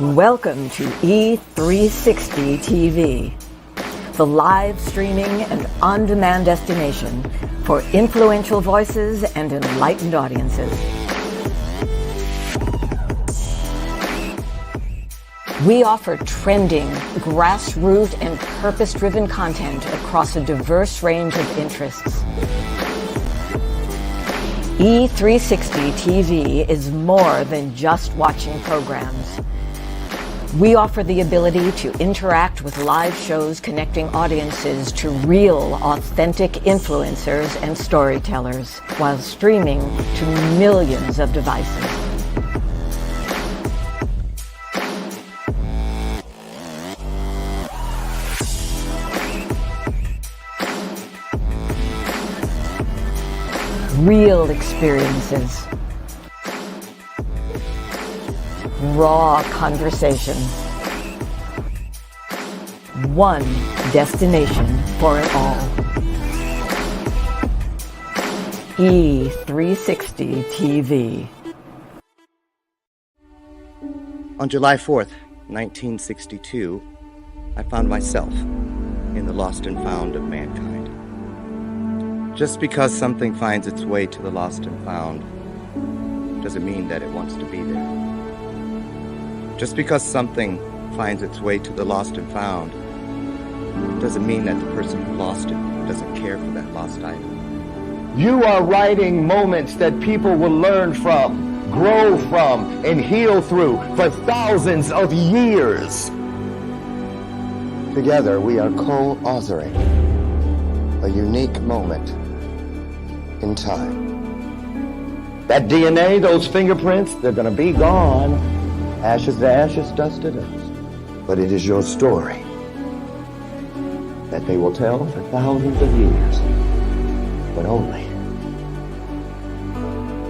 Welcome to E360 TV, the live streaming and on-demand destination for influential voices and enlightened audiences. We offer trending, grassroots, and purpose-driven content across a diverse range of interests. E360 TV is more than just watching programs. We offer the ability to interact with live shows connecting audiences to real, authentic influencers and storytellers while streaming to millions of devices. Real experiences. Raw conversation. One destination for it all. E360 TV. On July 4th, 1962, I found myself in the lost and found of mankind. Just because something finds its way to the lost and found doesn't mean that it wants to be there. Just because something finds its way to the lost and found doesn't mean that the person who lost it doesn't care for that lost item. You are writing moments that people will learn from, grow from, and heal through for thousands of years. Together, we are co-authoring a unique moment in time. That DNA, those fingerprints, they're going to be gone. Ashes to ashes, dust to dust. But it is your story that they will tell for thousands of years. But only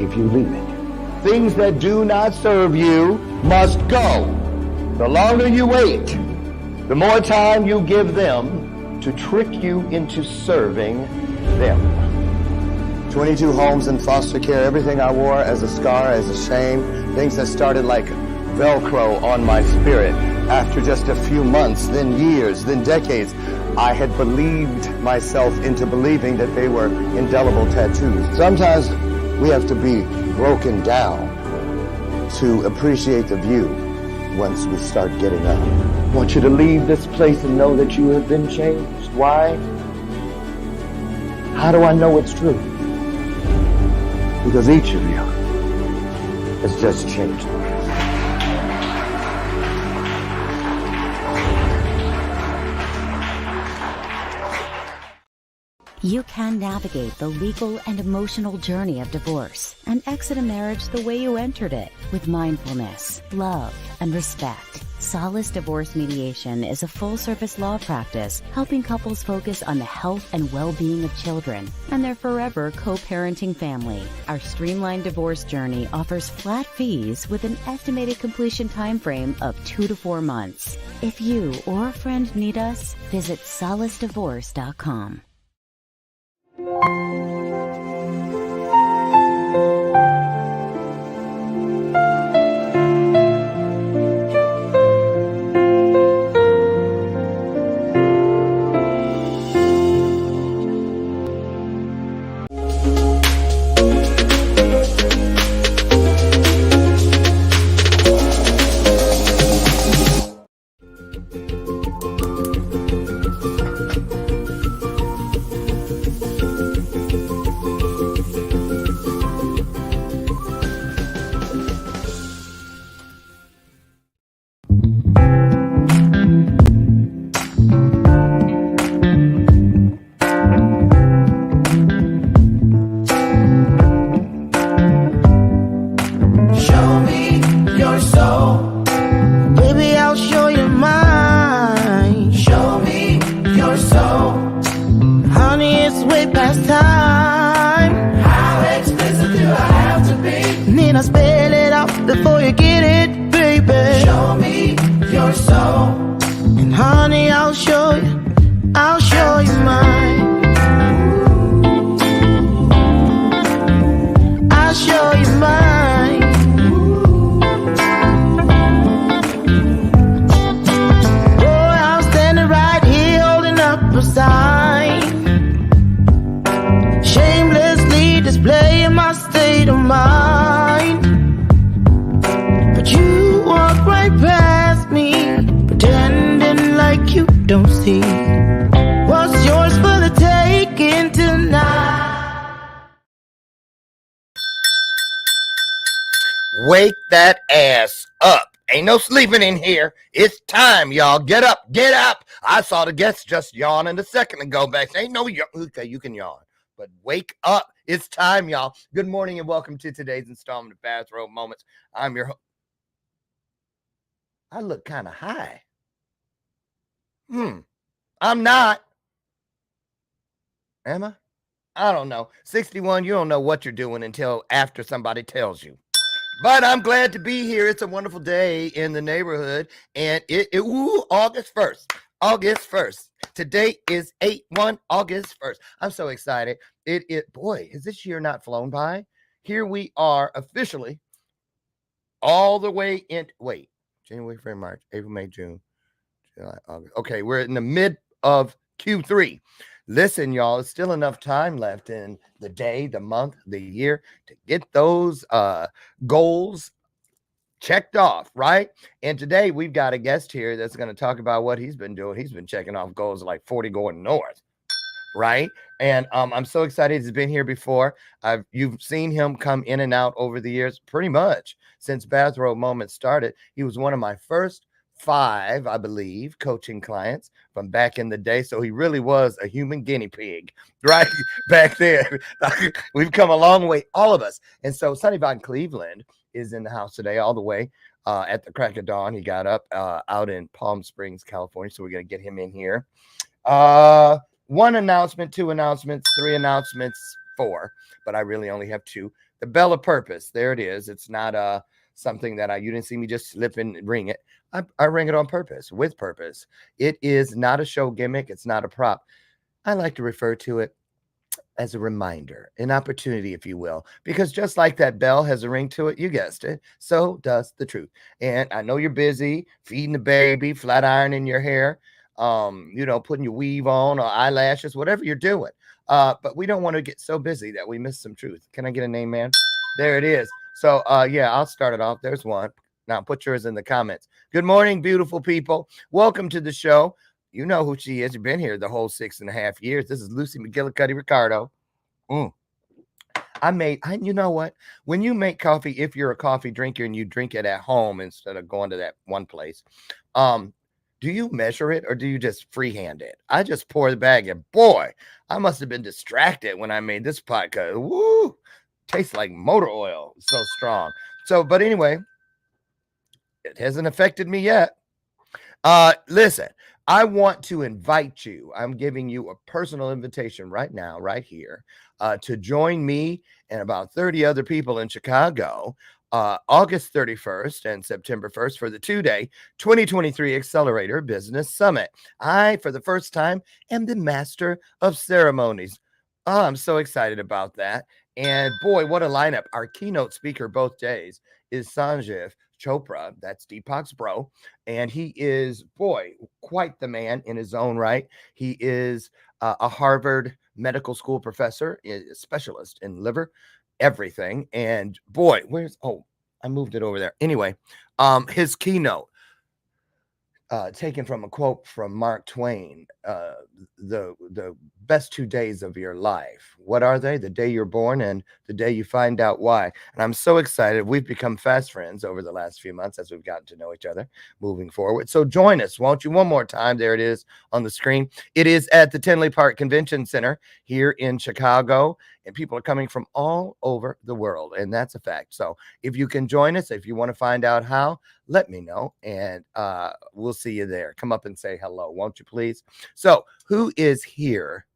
if you leave it. Things that do not serve you must go. The longer you wait, the more time you give them to trick you into serving them. 22 homes in foster care, everything I wore as a scar, as a shame, things that started like Velcro on my spirit. After just a few months, then years, then decades, I had believed myself into believing that they were indelible tattoos. Sometimes we have to be broken down to appreciate the view once we start getting up. I want you to leave this place and know that you have been changed. Why? How do I know it's true? Because each of you has just changed. You can navigate the legal and emotional journey of divorce and exit a marriage the way you entered it, with mindfulness, love, and respect. Solace Divorce Mediation is a full-service law practice helping couples focus on the health and well-being of children and their forever co-parenting family. Our streamlined divorce journey offers flat fees with an estimated completion time frame of 2 to 4 months. If you or a friend need us, visit solacedivorce.com. we don't mind. But you walk right past me, pretending like you don't see what's yours for the taking tonight. Wake that ass up. Ain't no sleeping in here. It's time, y'all. Get up, get up. I saw the guests just yawning a second ago back. Ain't no okay, you can yawn, but wake up. It's time, y'all. Good morning and welcome to today's installment of Bathrobe Moments. I'm your host. I look kind of high. I'm not. Am I? I don't know. 61, you don't know what you're doing until after somebody tells you. But I'm glad to be here. It's a wonderful day in the neighborhood. And August 1st. August 1st. Today is 8/1, August 1st. I'm so excited. Boy, has this year not flown by? Here we are officially all the way in, January, February, March, April, May, June, July, August. Okay, we're in the mid of Q3. Listen, y'all, it's still enough time left in the day, the month, the year to get those goals checked off, right? And today we've got a guest here that's going to talk about what he's been doing. He's been checking off goals like 40 going north, right? And I'm so excited. He's been here before. You've seen him come in and out over the years, pretty much since Bathrobe Moments started. He was one of my first 5, I believe, coaching clients from back in the day. So he really was a human guinea pig, right? Back then. We've come a long way, all of us. And so Sonny Von Cleveland is in the house today, all the way at the crack of dawn. He got up out in Palm Springs, California. So we're going to get him in here. 1 announcement, 2 announcements, 3 announcements, 4, but I really only have 2. The bell of purpose. There it is. It's not something that you didn't see me just slip and ring it. I ring it on purpose, with purpose. It is not a show gimmick. It's not a prop. I like to refer to it as a reminder, an opportunity, if you will, because just like that bell has a ring to it, you guessed it, so does the truth. And I know you're busy feeding the baby, flat ironing your hair, putting your weave on or eyelashes, whatever you're doing. But we don't want to get so busy that we miss some truth. Can I get a name, man? There it is. So, I'll start it off. There's one. Now put yours in the comments. Good morning, beautiful people. Welcome to the show. You know who she is. You've been here the whole 6.5 years. This is Lucy McGillicuddy Ricardo. You know what? When you make coffee, if you're a coffee drinker and you drink it at home instead of going to that one place, do you measure it or do you just freehand it? I just pour the bag and boy, I must have been distracted when I made this pot because woo, tastes like motor oil. It's so strong. So, but anyway, it hasn't affected me yet. Listen, I want to invite you. I'm giving you a personal invitation right now, right here, to join me and about 30 other people in Chicago, August 31st and September 1st for the 2-day 2023 Accelerator Business Summit. I, for the first time, am the master of ceremonies. Oh, I'm so excited about that. And boy, what a lineup. Our keynote speaker both days is Sanjeev Chopra. That's Deepak's bro. And he is, boy, quite the man in his own right. He is a Harvard medical school professor, a specialist in liver, everything. And boy, I moved it over there. Anyway, his keynote, taken from a quote from Mark Twain, the best 2 days of your life. What are they? The day you're born and the day you find out why. And I'm so excited. We've become fast friends over the last few months as we've gotten to know each other moving forward. So join us, won't you? One more time. There it is on the screen. It is at the Tinley Park Convention Center here in Chicago. And people are coming from all over the world. And that's a fact. So if you can join us, if you want to find out how, let me know. And we'll see you there. Come up and say hello, won't you please? So who is here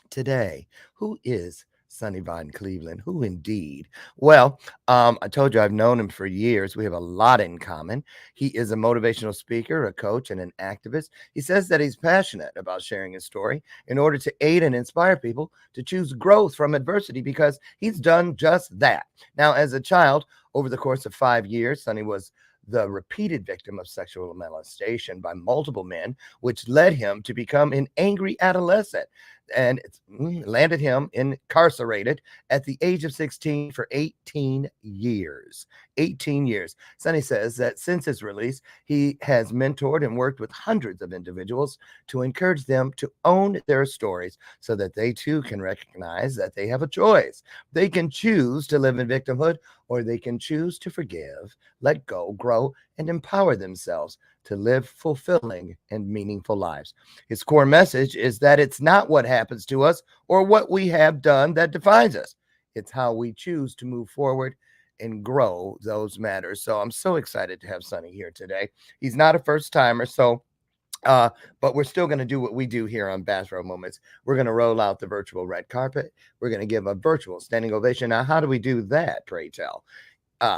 today? Who is Sonny Von Cleveland? Who indeed? Well, I told you I've known him for years. We have a lot in common. He is a motivational speaker, a coach, and an activist. He says that he's passionate about sharing his story in order to aid and inspire people to choose growth from adversity because he's done just that. Now, as a child, over the course of 5 years, Sonny was the repeated victim of sexual molestation by multiple men, which led him to become an angry adolescent. and it's landed him incarcerated at the age of 16 for 18 years. 18 years. Sonny says that since his release, he has mentored and worked with hundreds of individuals to encourage them to own their stories so that they too can recognize that they have a choice. They can choose to live in victimhood, or they can choose to forgive, let go, grow, and empower themselves to live fulfilling and meaningful lives. His core message is that it's not what happens to us or what we have done that defines us. It's how we choose to move forward and grow those matters. So I'm so excited to have Sonny here today. He's not a first timer, but we're still going to do what we do here on Bathrobe Moments. We're going to roll out the virtual red carpet. We're going to give a virtual standing ovation. Now, how do we do that, pray tell?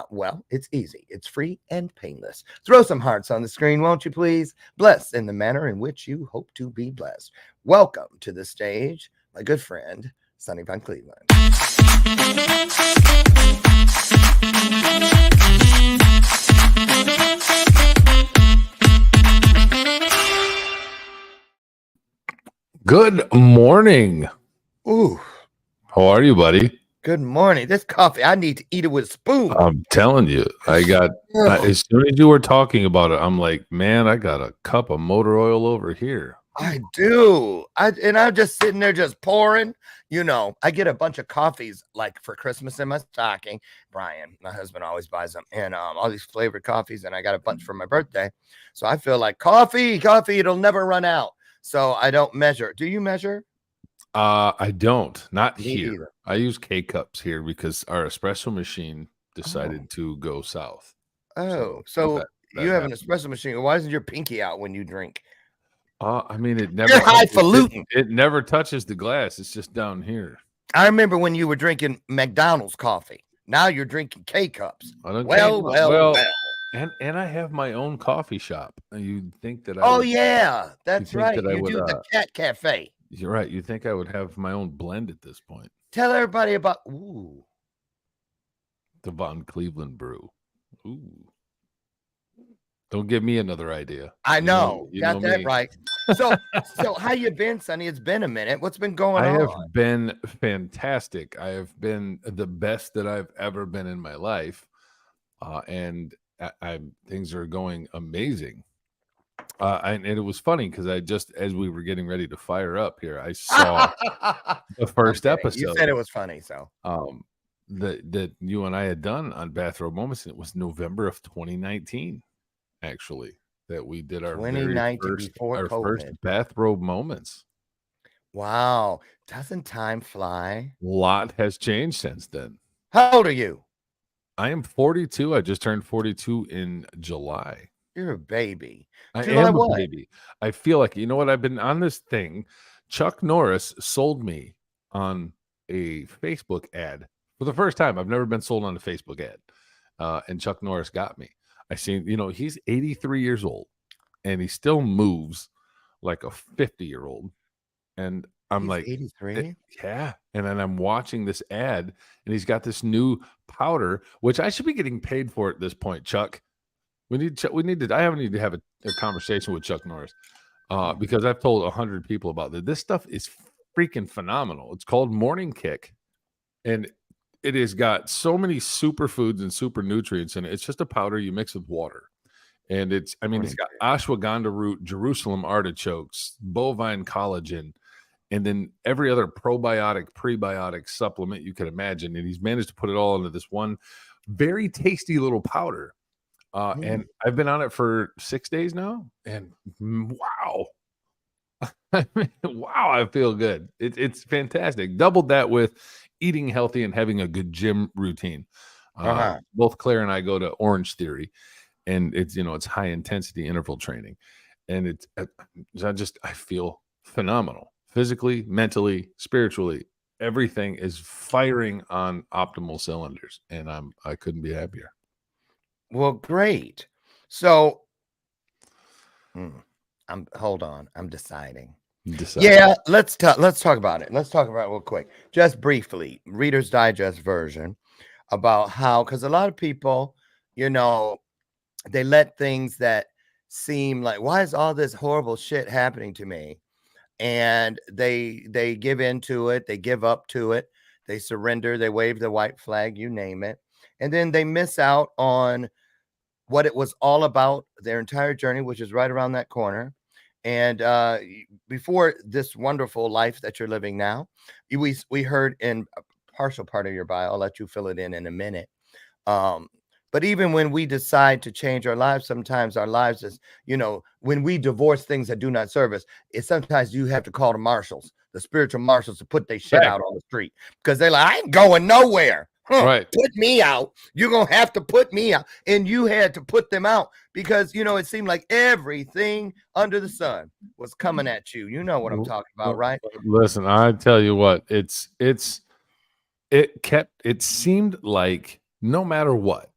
Well, it's easy. It's free and painless. Throw some hearts on the screen, won't you please? Bless in the manner in which you hope to be blessed. Welcome to the stage, my good friend, Sonny Von Cleveland. Good morning. Ooh, How are you, buddy? good morning. This coffee, I need to eat it with a spoon. I'm telling you, I got as soon as you were talking about it, I'm like, man, I got a cup of motor oil over here. I do. I'm just sitting there just pouring. You know, I get a bunch of coffees like for Christmas in my stocking. Brian, my husband, always buys them, and all these flavored coffees, and I got a bunch for my birthday. So I feel like coffee, it'll never run out. So I don't measure. Do you measure? I don't, not Me here. either. I use K cups here because our espresso machine decided to go south. Oh, So so that you have an happened. espresso machine. Why isn't your pinky out when you drink? I mean, it never You're touches, highfalutin. it never touches the glass. It's just down here. I remember when you were drinking McDonald's coffee. Now you're drinking K cups. I don't Well. and I have my own coffee shop. You'd think that I Oh would, yeah, that's think right. that I You would, do the Cat Cafe. You're right. You think I would have my own blend at this point? Tell everybody about The Von Cleveland brew. Ooh. Don't give me another idea. I know. You Got know that me. right. So how you been, Sonny? It's been a minute. What's been going I on? have been fantastic. I have been the best that I've ever been in my life. And things are going amazing. And it was funny because I just, as we were getting ready to fire up here, I saw the first Okay, episode. You said it was funny, so That you and I had done on Bathrobe Moments, and it was November of 2019, actually, that we did our very 2019 first, before our first COVID. Bathrobe Moments. Wow. Doesn't time fly? A lot has changed since then. How old are you? I am 42. I just turned 42 in July. You're a baby. I July am a what? baby. I feel like, you know what? I've been on this thing. Chuck Norris sold me on a Facebook ad for the first time. I've never been sold on a Facebook ad. And Chuck Norris got me. I seen, he's 83 years old and he still moves like a 50-year-old. And I'm He's like, 83. yeah. And then I'm watching this ad and he's got this new powder, which I should be getting paid for at this point, Chuck. I need to have a conversation with Chuck Norris because I've told 100 people about this. This stuff is freaking phenomenal. It's called Morning Kick, and it has got so many superfoods and super nutrients in it. It's just a powder you mix with water, and it's got ashwagandha root, Jerusalem artichokes, bovine collagen, and then every other probiotic, prebiotic supplement you can imagine. And he's managed to put it all into this one very tasty little powder. And I've been on it for 6 days now, and wow, wow, I feel good. It's fantastic. Doubled that with eating healthy and having a good gym routine. Both Claire and I go to Orange Theory, and it's high intensity interval training, and I feel phenomenal physically, mentally, spiritually. Everything is firing on optimal cylinders, and I couldn't be happier. Well, great. So, hold on. I'm deciding. Yeah, let's talk about it. Let's talk about it real quick, just briefly. Reader's Digest version about how, because a lot of people, they let things that seem like, why is all this horrible shit happening to me? and they give into it, they give up to it, they surrender, they wave the white flag, you name it, and then they miss out on what it was all about, their entire journey, which is right around that corner. And before this wonderful life that you're living now, we heard in a partial part of your bio, I'll let you fill it in a minute. But even when we decide to change our lives, sometimes our lives is, when we divorce things that do not serve us, it's sometimes you have to call the marshals, the spiritual marshals, to put their shit out on the street, because they're like, I ain't going nowhere. Right. Put me out. You're going to have to put me out. And you had to put them out because, it seemed like everything under the sun was coming at you. You know what I'm talking about, right? Listen, I tell you what, it seemed like no matter what,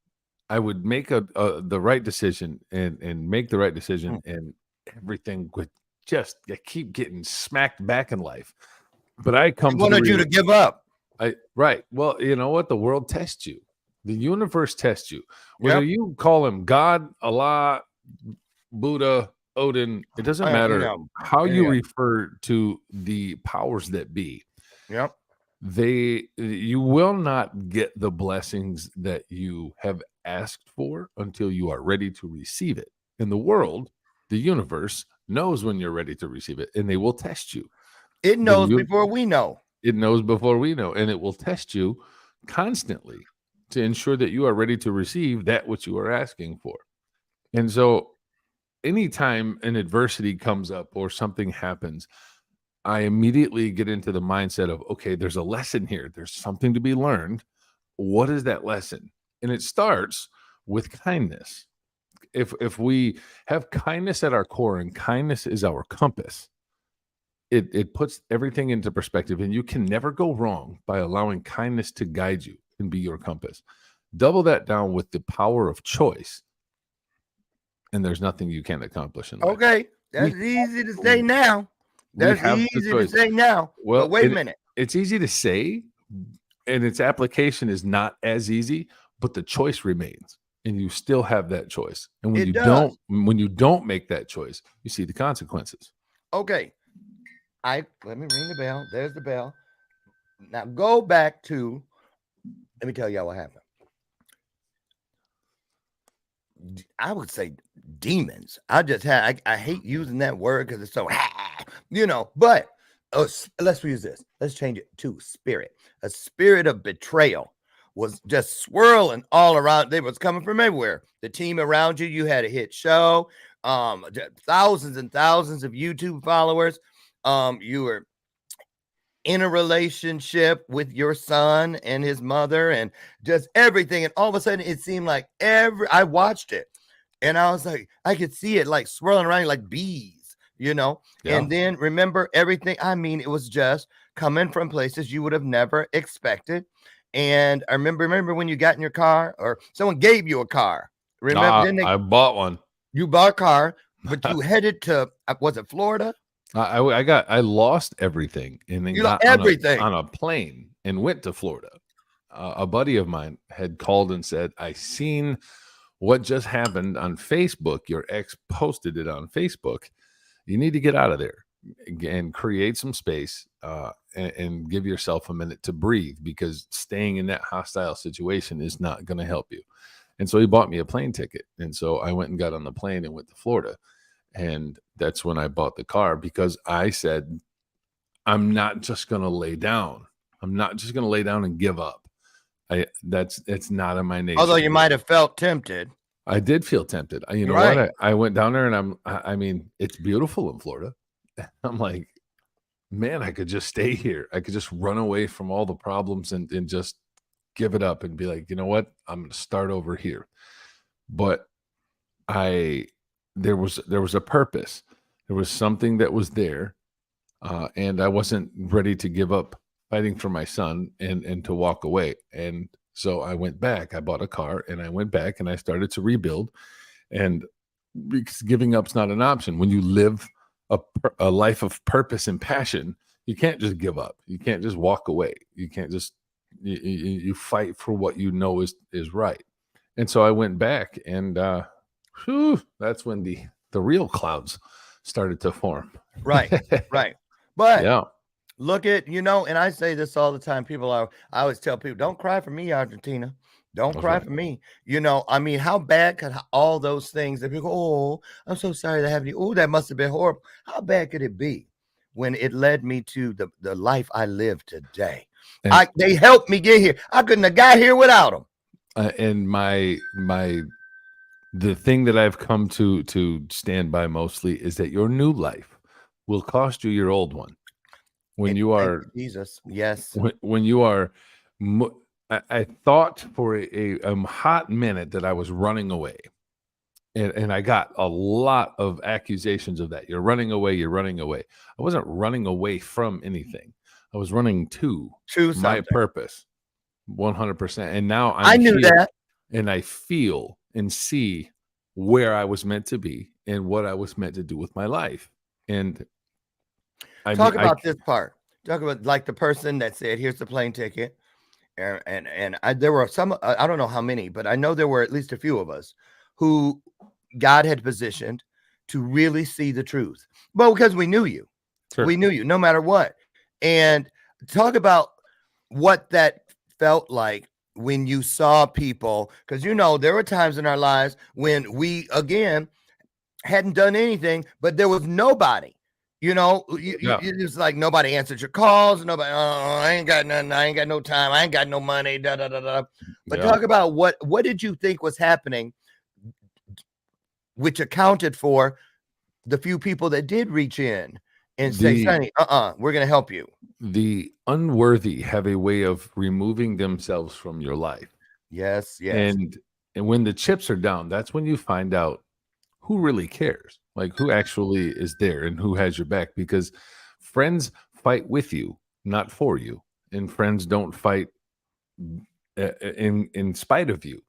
I would make the right decision and make the right decision, and everything would just keep getting smacked back in life. But I wanted you to give up. Right. Well, you know what? The world tests you. The universe tests you. Whether you call him God, Allah, Buddha, Odin, it doesn't matter how you refer to the powers that be. Yep. You will not get the blessings that you have asked for until you are ready to receive it. In the world, the universe knows when you're ready to receive it, and they will test you. It knows before we know. It knows before we know, and it will test you constantly to ensure that you are ready to receive that which you are asking for. And so anytime an adversity comes up or something happens, I immediately get into the mindset of, okay, there's a lesson here. There's something to be learned. What is that lesson? And it starts with kindness. If we have kindness at our core, and kindness is our compass, it puts everything into perspective, and you can never go wrong by allowing kindness to guide you and be your compass. Double that down with the power of choice, and there's nothing you can't accomplish in life. Okay, that's easy to say now. That's easy to say now. Well, but wait a minute. It's easy to say, and its application is not as easy, but the choice remains, and you still have that choice. And when you don't make that choice, you see the consequences. Okay. Let me ring the bell. There's the bell. Now go back to, let me tell y'all what happened. I would say demons. I hate using that word because it's so, but let's use this. Let's change it to spirit. A spirit of betrayal was just swirling all around. They was coming from everywhere. The team around you, you had a hit show, thousands and thousands of YouTube followers. You were in a relationship with your son and his mother and just everything. And all of a sudden it seemed like I watched it and I was like, I could see it like swirling around like bees, And then remember everything. I mean, it was just coming from places you would have never expected. And I remember when you got in your car or someone gave you a car. Remember? I bought one. You bought a car, but you headed to, was it Florida? I lost everything and then got on a plane and went to Florida. A buddy of mine had called and said, I seen what just happened on Facebook. Your ex posted it on Facebook. You need to get out of there and create some space and give yourself a minute to breathe, because staying in that hostile situation is not going to help you. And so he bought me a plane ticket. And so I went and got on the plane and went to Florida. And that's when I bought the car, because I said, I'm not just going to lay down. I'm not just going to lay down and give up. It's not in my nature. Although you might have felt tempted. I did feel tempted. You know what? I went down there and I mean, it's beautiful in Florida. I'm like, man, I could just stay here. I could just run away from all the problems and just give it up and be like, you know what? I'm going to start over here. But there was a purpose. There was something that was there, and I wasn't ready to give up fighting for my son and to walk away. And so I went back. I bought a car and I went back and I started to rebuild. And because giving up's not an option. When you live a life of purpose and passion, you can't just give up. You can't just walk away. You can't just you fight for what you know is right. And so I went back and that's when the real clouds started to form. Right. But Yeah. look at, and I say this all the time. I always tell people, don't cry for me, Argentina. Don't That's cry right. for me. I mean, how bad could all those things that people go, oh, I'm so sorry that happened to you. Oh, that must have been horrible. How bad could it be when it led me to the life I live today? And They helped me get here. I couldn't have got here without them. and the thing that I've come to stand by mostly is that your new life will cost you your old one. When you Thank are you, Jesus. Yes. when you are I thought for a hot minute that I was running away. And I got a lot of accusations of that. You're running away. You're running away. I wasn't running away from anything. I was running to my something. purpose, 100%. And now I knew here, that. and I feel and see where I was meant to be and what I was meant to do with my life. And Talk about this part. Talk about like the person that said, "Here's the plane ticket," and there were some. I don't know how many, but I know there were at least a few of us who God had positioned to really see the truth. Well, because we knew you, Sure. we knew you, no matter what. And talk about what that felt like when you saw people, because there were times in our lives when we again hadn't done anything, but there was nobody. It was like nobody answered your calls. Nobody, I ain't got nothing. I ain't got no time. I ain't got no money. Da, da, da, da. But talk about what did you think was happening, which accounted for the few people that did reach in and say, Sonny, we're going to help you. The unworthy have a way of removing themselves from your life. Yes. And when the chips are down, that's when you find out who really cares, like who actually is there and who has your back, because friends fight with you, not for you. And friends don't fight in spite of you.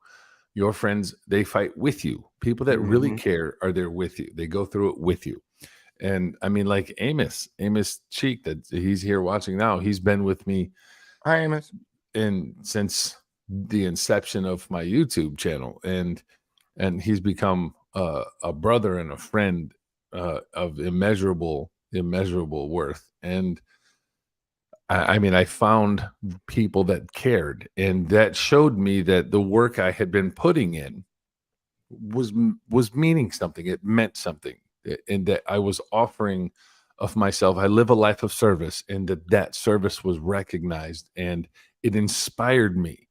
Your friends, they fight with you. People that really care are there with you. They go through it with you. And I mean, like Amos Cheek, that he's here watching now. He's been with me. Hi, Amos. And since the inception of my YouTube channel, and he's become a brother and a friend of immeasurable worth. And I mean, I found people that cared, and that showed me that the work I had been putting in was meaning something. It meant something, and that I was offering of myself. I live a life of service, and that service was recognized, and it inspired me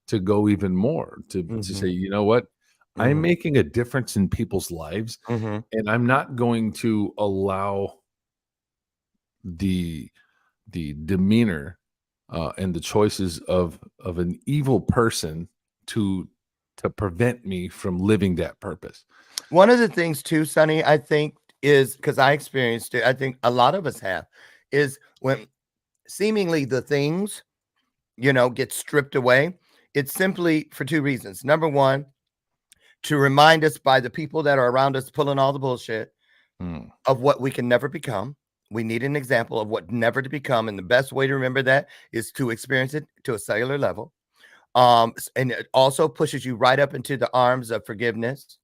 to go even more, to say, you know what? I'm making a difference in people's lives, and I'm not going to allow the demeanor and the choices of an evil person to prevent me from living that purpose. One of the things too, Sonny, I think is, because I experienced it, I think a lot of us have, is when seemingly the things, get stripped away. It's simply for two reasons. Number one, to remind us by the people that are around us pulling all the bullshit of what we can never become. We need an example of what never to become. And the best way to remember that is to experience it to a cellular level. And it also pushes you right up into the arms of forgiveness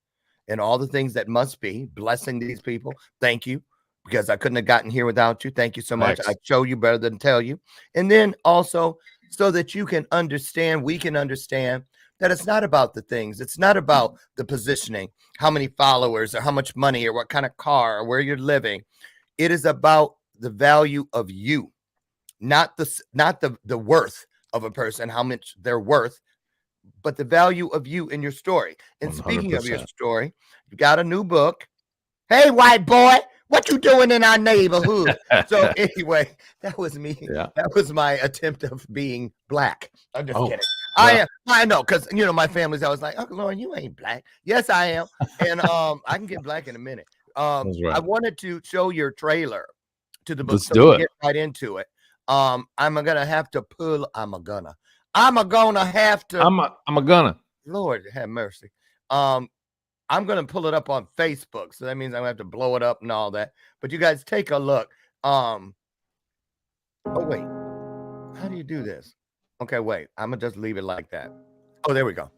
and all the things that must be. Blessing these people. Thank you, because I couldn't have gotten here without you. Thank you so much. I show you better than tell you. And then also so that you can understand, we can understand that it's not about the things. It's not about the positioning, how many followers or how much money or what kind of car or where you're living. It is about the value of you, not the worth of a person, how much they're worth, but the value of you in your story. And 100%. Speaking of your story, you got a new book. Hey, white boy, what you doing in our neighborhood? So anyway, that was me. Yeah. That was my attempt of being black. I'm just kidding. Well, I know, because my family's always like, Uncle Lauren, you ain't black. Yes, I am. And I can get black in a minute. Right. I wanted to show your trailer to the book. Let's do it. Get right into it. I'm gonna have to pull. I'm gonna have to. Lord have mercy. I'm gonna pull it up on Facebook, so that means I'm gonna have to blow it up and all that. But you guys take a look. Oh wait, how do you do this? Okay, wait. I'm gonna just leave it like that. Oh, there we go.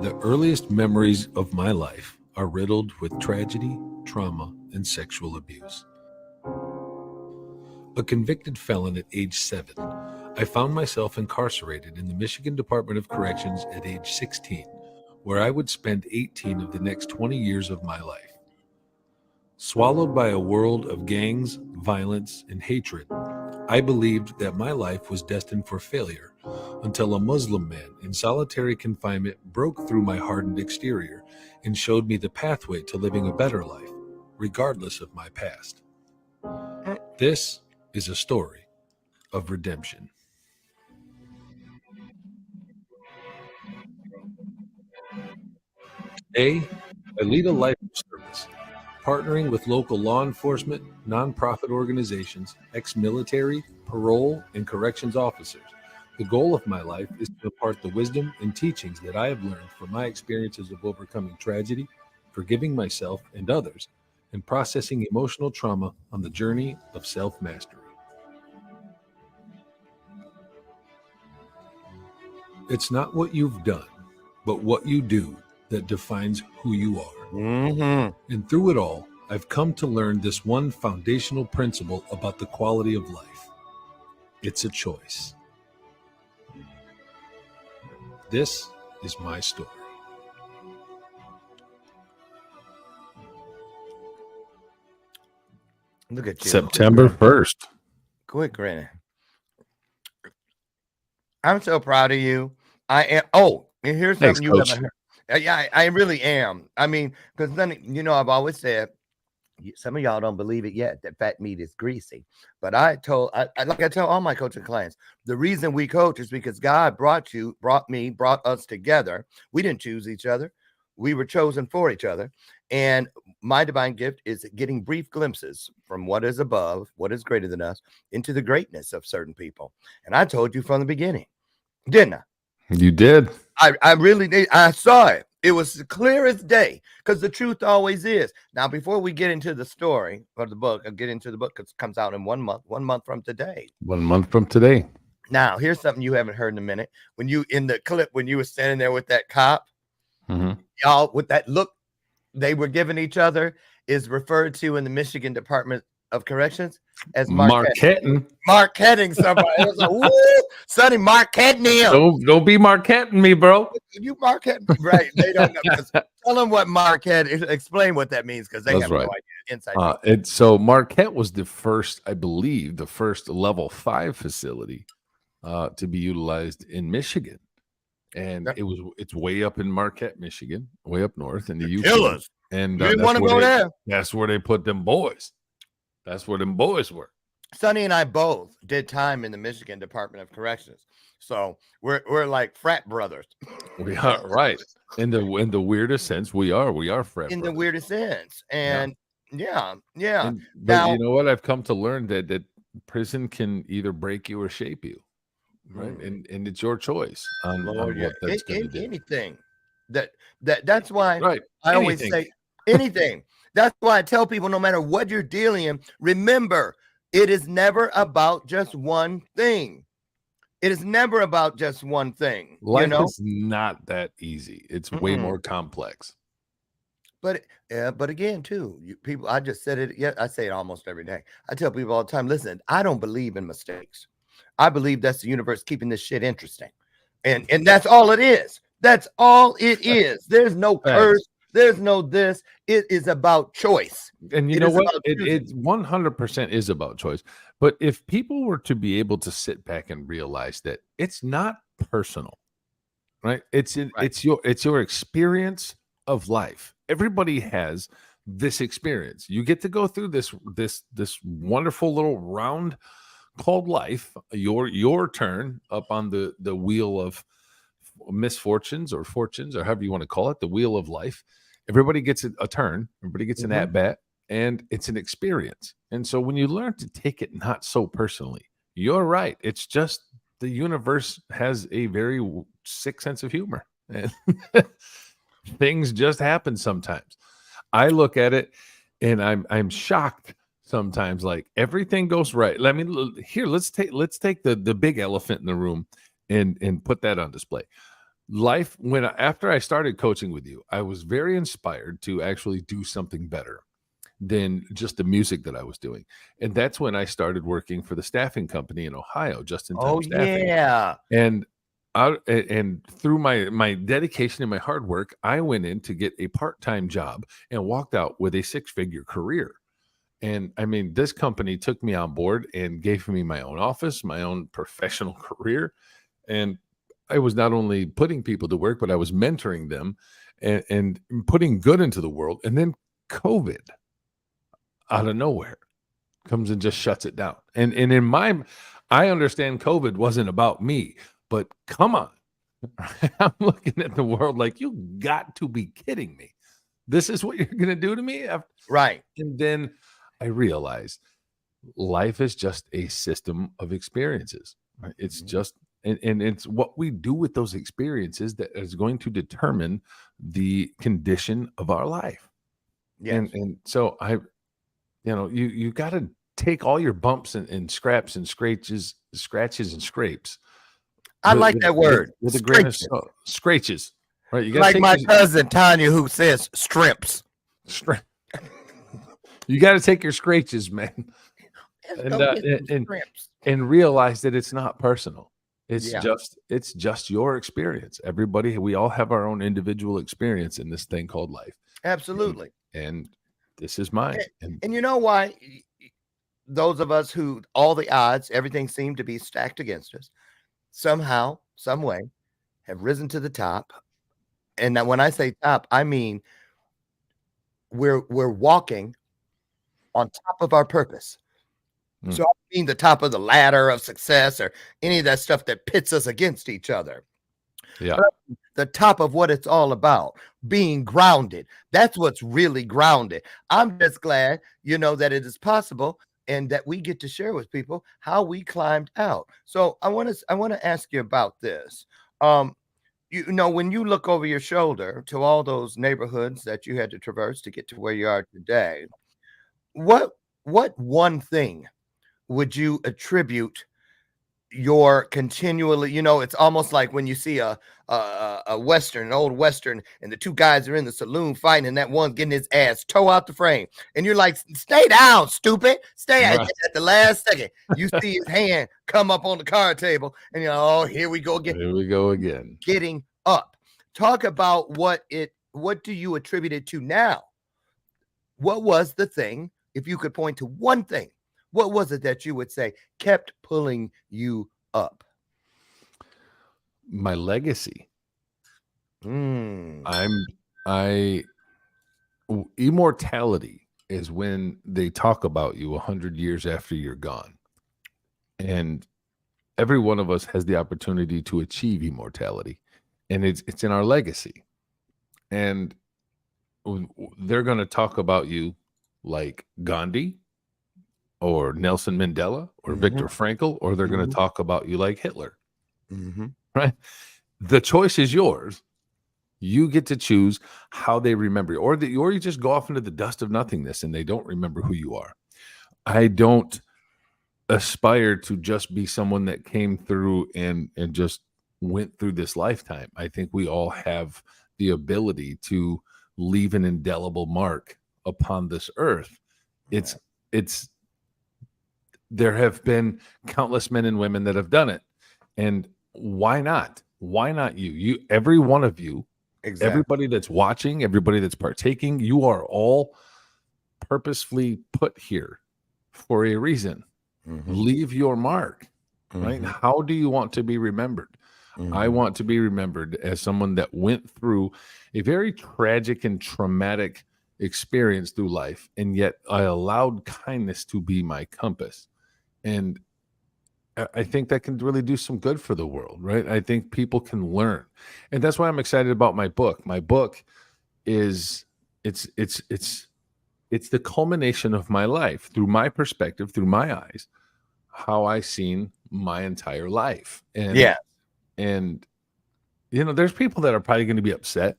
The earliest memories of my life are riddled with tragedy, trauma, and sexual abuse. A convicted felon at age 7, I found myself incarcerated in the Michigan Department of Corrections at age 16, where I would spend 18 of the next 20 years of my life. Swallowed by a world of gangs, violence, and hatred, I believed that my life was destined for failure until a Muslim man in solitary confinement broke through my hardened exterior and showed me the pathway to living a better life, regardless of my past. This is a story of redemption. Today, I lead a life of service, partnering with local law enforcement, nonprofit organizations, ex-military, parole, and corrections officers. The goal of my life is to impart the wisdom and teachings that I have learned from my experiences of overcoming tragedy, forgiving myself and others, and processing emotional trauma on the journey of self-mastery. It's not what you've done, but what you do that defines who you are. Mm-hmm. And through it all, I've come to learn this one foundational principle about the quality of life. It's a choice. This is my story. Look at you. September 1st. Quit grinning. I'm so proud of you. I am. Oh, and here's something Thanks, you Coach. haven't heard. Yeah, I really am. I mean, because then, I've always said, some of y'all don't believe it yet, that fat meat is greasy. But I tell all my coaching clients, the reason we coach is because God brought us together. We didn't choose each other. We were chosen for each other. And my divine gift is getting brief glimpses from what is above, what is greater than us, into the greatness of certain people. And I told you from the beginning, didn't I? You did. I really did. I saw it. It was clear as day, because the truth always is. Now, before we get into the story of the book, I'll get into the book because it comes out in 1 month from today. 1 month from today. Now, here's something you haven't heard in a minute. When you, in the clip, when you were standing there with that cop, y'all, with that look they were giving each other, is referred to in the Michigan Department of Corrections as Marquetting. Marquetting somebody. It was like, woo, Sonny, marquetting him. Don't be marquetting me, bro. You marquet, right? They don't know. Tell them what marquet is. Explain what that means, because they have no idea. Inside. So Marquette was the first, I believe, the first level 5 facility to be utilized in Michigan. And it's way up in Marquette, Michigan, way up north in the UK. And you want to go there? That's where they put them boys. That's where them boys were. Sonny and I both did time in the Michigan Department of Corrections, so we're like frat brothers. We are, right. In the weirdest sense, we are frat in brothers. The weirdest sense, and yeah. But now, you know what? I've come to learn that prison can either break you or shape you, right? And it's your choice on what that's going to do. Anything. That's why I always say anything. That's why I tell people, no matter what you're dealing in, remember, it is never about just one thing. It is never about just one thing. Life is not that easy. It's way more complex. But again, too, people, I just said it. Yeah, I say it almost every day. I tell people all the time, listen, I don't believe in mistakes. I believe that's the universe keeping this shit interesting. And that's all it is. That's all it is. There's no curse. There's no this. It is about choice. And you know what? It 100% is about choice. But if people were to be able to sit back and realize that it's not personal, right? It's your experience of life. Everybody has this experience. You get to go through this wonderful little round called life. Your turn up on the wheel of misfortunes or fortunes, or however you want to call it, the wheel of life. Everybody gets a turn. Everybody gets an at bat, and it's an experience. And so when you learn to take it not so personally, you're right. It's just the universe has a very sick sense of humor, and things just happen sometimes. I look at it, and I'm shocked sometimes. Like, everything goes right. Let's take the big elephant in the room and put that on display. Life, after I started coaching with you, I was very inspired to actually do something better. than just the music that I was doing. And that's when I started working for the staffing company in Ohio, just in time Oh, staffing. yeah. And through my dedication and my hard work, I went in to get a part-time job and walked out with a 6-figure career. And I mean, this company took me on board and gave me my own office, my own professional career. And I was not only putting people to work, but I was mentoring them and putting good into the world. And then COVID out of nowhere comes and just shuts it down. And I understand COVID wasn't about me, but come on. I'm looking at the world like, you got to be kidding me. This is what you're going to do to me? Right. And then I realized life is just a system of experiences. Right? It's just, and it's what we do with those experiences that is going to determine the condition of our life. Yes. And so you got to take all your bumps and scraps and scratches and scrapes. I like that word. With a grain of salt. Scratches. Right. You got like my cousin Tanya, who says strimps. You got to take your scratches, man, and realize that it's not personal. It's just your experience. We all have our own individual experience in this thing called life. Absolutely. And this is mine. And you know why? Those of us who all the odds, everything seemed to be stacked against us, somehow, some way, have risen to the top. And now when I say top, I mean we're walking on top of our purpose. So I mean the top of the ladder of success or any of that stuff that pits us against each other. Yeah. But the top of what it's all about, being grounded. That's what's really grounded. I'm just glad, that it is possible and that we get to share with people how we climbed out. So I want to ask you about this. When you look over your shoulder to all those neighborhoods that you had to traverse to get to where you are today, what one thing would you attribute your continually, it's almost like when you see a Western, an old Western, and the two guys are in the saloon fighting, and that one's getting his ass toe out the frame. And you're like, stay down, stupid. Stay right. At the last second. You see his hand come up on the card table, and you're like, oh, here we go again. Here we go again. Getting up. Talk about what do you attribute it to now? What was the thing, if you could point to one thing, what was it that you would say kept pulling you up? My legacy. Immortality is when they talk about you 100 years after you're gone. And every one of us has the opportunity to achieve immortality. And it's in our legacy. And they're going to talk about you like Gandhi, or Nelson Mandela, or Viktor Frankl, or they're going to talk about you like Hitler. Right? The choice is yours. You get to choose how they remember you, or you just go off into the dust of nothingness and they don't remember who you are. I don't aspire to just be someone that came through and just went through this lifetime. I think we all have the ability to leave an indelible mark upon this earth. There have been countless men and women that have done it. And why not? Why not you? You, every one of you, everybody that's watching, everybody that's partaking, you are all purposefully put here for a reason. Leave your mark, right? How do you want to be remembered? I want to be remembered as someone that went through a very tragic and traumatic experience through life, and yet I allowed kindness to be my compass. And I think that can really do some good for the world, right? I think people can learn. And that's why I'm excited about my book. My book is it's the culmination of my life through my perspective, through my eyes, how I seen my entire life. And there's people that are probably going to be upset.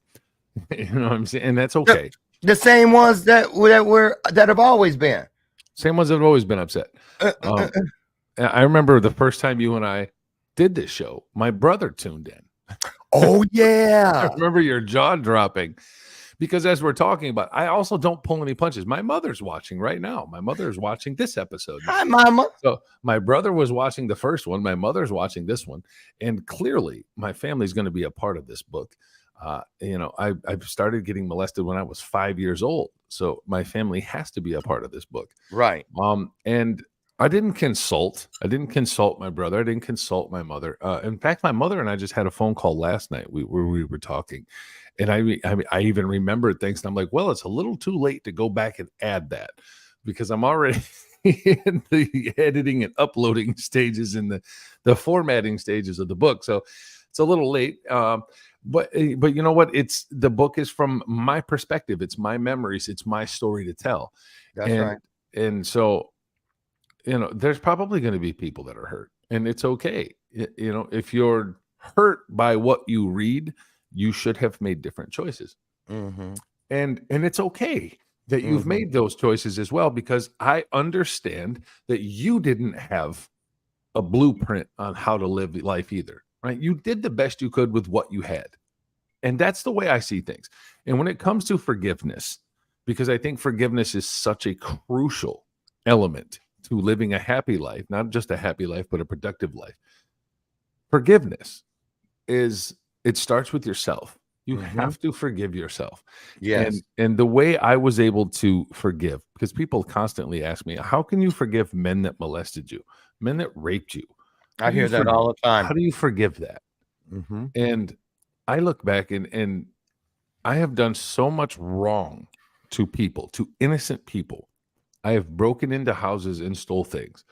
You know what I'm saying? And that's okay. The same ones that have always been. Same ones that have always been upset. I remember the first time you and I did this show, my brother tuned in. Oh, yeah. I remember your jaw dropping because as we're talking about, I also don't pull any punches. My mother's watching right now. My mother is watching this episode. Hi, Mama. So my brother was watching the first one. My mother's watching this one. And clearly my family's going to be a part of this book. I've started getting molested when I was 5 years old. So my family has to be a part of this book. Right. And I didn't consult my brother. I didn't consult my mother. In fact, my mother and I just had a phone call last night where we were talking. And I even remembered things. And I'm like, well, it's a little too late to go back and add that because I'm already in the editing and uploading stages and the formatting stages of the book. So it's a little late. But you know what? The book is from my perspective. It's my memories. It's my story to tell. That's right. And so, there's probably going to be people that are hurt, and it's okay. If you're hurt by what you read, you should have made different choices. Mm-hmm. And it's okay that you've made those choices as well, because I understand that you didn't have a blueprint on how to live life either. Right? You did the best you could with what you had. And that's the way I see things. And when it comes to forgiveness, because I think forgiveness is such a crucial element to living a happy life, not just a happy life, but a productive life. Forgiveness it starts with yourself. You have to forgive yourself. Yes. And the way I was able to forgive, because people constantly ask me, how can you forgive men that molested you, men that raped you? I hear that all the time. How do you forgive that? Mm-hmm. And I look back and I have done so much wrong to people, to innocent people. I have broken into houses and stole things.